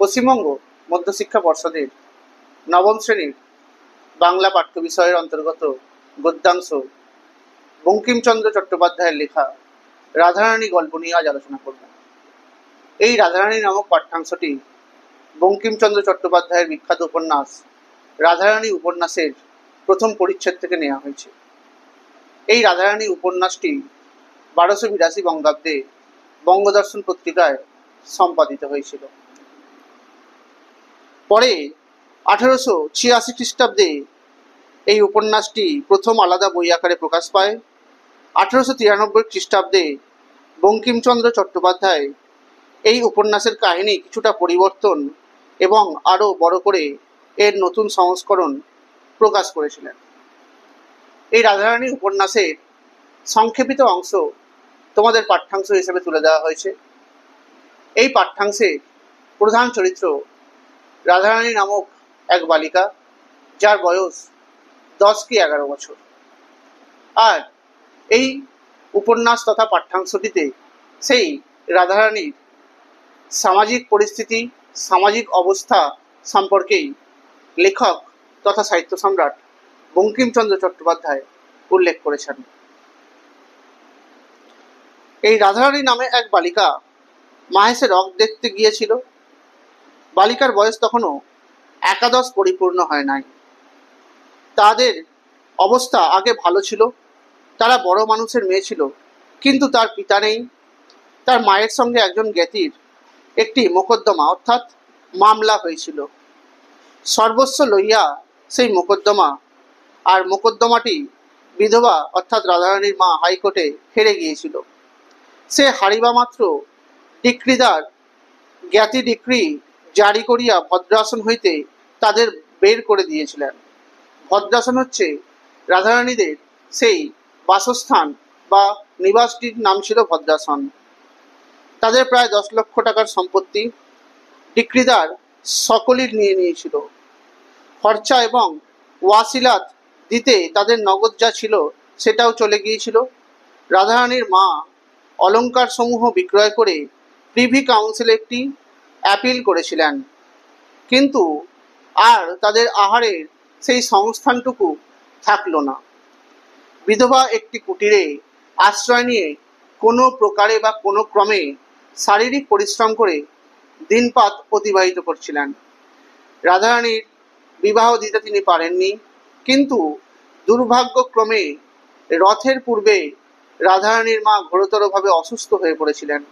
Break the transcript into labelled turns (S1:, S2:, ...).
S1: পশ্চিমবঙ্গ মধ্যশিক্ষা পর্ষদের নবম শ্রেণীর বাংলা পাঠ্য বিষয়ের অন্তর্গত গদ্যাংশ বঙ্কিমচন্দ্র চট্টোপাধ্যায়ের লেখা রাধারানী গল্প নিয়ে আজ আলোচনা করব। এই রাধারানী নামক পাঠ্যাংশটি বঙ্কিমচন্দ্র চট্টোপাধ্যায়ের বিখ্যাত উপন্যাস রাধারানী উপন্যাসের প্রথম পরিচ্ছেদ থেকে নেওয়া হয়েছে। এই রাধারানী উপন্যাসটি 1282 বঙ্গাব্দে বঙ্গদর্শন পত্রিকায় সম্পাদিত হয়েছিল। পরে 1886 খ্রিস্টাব্দে এই উপন্যাসটি প্রথম আলাদা বই আকারে প্রকাশ পায়। 1893 খ্রিস্টাব্দে বঙ্কিমচন্দ্র চট্টোপাধ্যায় এই উপন্যাসের কাহিনী কিছুটা পরিবর্তন এবং আরও বড় করে এর নতুন সংস্করণ প্রকাশ করেছিলেন। এই রাধারানী উপন্যাসের সংক্ষেপিত অংশ তোমাদের পাঠ্যাংশ হিসেবে তুলে দেওয়া হয়েছে। এই পাঠ্যাংশে প্রধান চরিত্র রাধারানী নামক এক বালিকা, যার বয়স 10 কি 11 বছর। আর এই উপন্যাস তথা পাঠ্যাংশটিতে সেই রাধারানীর সামাজিক পরিস্থিতি, সামাজিক অবস্থা সম্পর্কেই লেখক তথা সাহিত্য সম্রাট বঙ্কিমচন্দ্র চট্টোপাধ্যায় উল্লেখ করেছেন। এই রাধারানী নামে এক বালিকা মাহেশে রথ দেখতে গিয়েছিল। বালিকার বয়স তখনও 11 পরিপূর্ণ হয় নাই। তাদের অবস্থা আগে ভালো ছিল, তারা বড় মানুষের মেয়ে ছিল, কিন্তু তার পিতা নেই। তার মায়ের সঙ্গে একজন জ্ঞাতির একটি মোকদ্দমা অর্থাৎ মামলা হয়েছিল। সর্বস্ব লইয়া সেই মোকদ্দমা, আর মোকদ্দমাটি বিধবা অর্থাৎ রাধারানীর মা হাইকোর্টে হেরে গিয়েছিল। সে হারিবা মাত্র ডিক্রিদার জ্ঞাতি ডিক্রি জারি করিয়া ভদ্রাসন হইতে তাদের বের করে দিয়েছিলেন। ভদ্রাসন হচ্ছে রাধারানীদের সেই বাসস্থান বা নিবাসটির নাম ছিল ভদ্রাসন। তাদের প্রায় 10 লক্ষ টাকার সম্পত্তি ডিক্রিদার সকলেই নিয়ে নিয়েছিল। খরচা এবং ওয়াসিলাত দিতে তাদের নগদ যা ছিল সেটাও চলে গিয়েছিল। রাধারানীর মা অলঙ্কার সমূহ বিক্রয় করে প্রিভি কাউন্সিলে একটি অ্যাপিল করেছিলেন, কিন্তু আর তাদের আহারের সেই সংস্থানটুকু থাকলো না। বিধবা একটি কুটিরে আশ্রয় নিয়ে কোনো প্রকারে বা কোনো ক্রমে শারীরিক পরিশ্রম করে দিনপাত অতিবাহিত করছিলেন। রাধারানীর বিবাহ দিতে তিনি পারেননি, কিন্তু দুর্ভাগ্যক্রমে রথের পূর্বে রাধারানীর মা ঘোরতরভাবে অসুস্থ হয়ে পড়েছিলেন।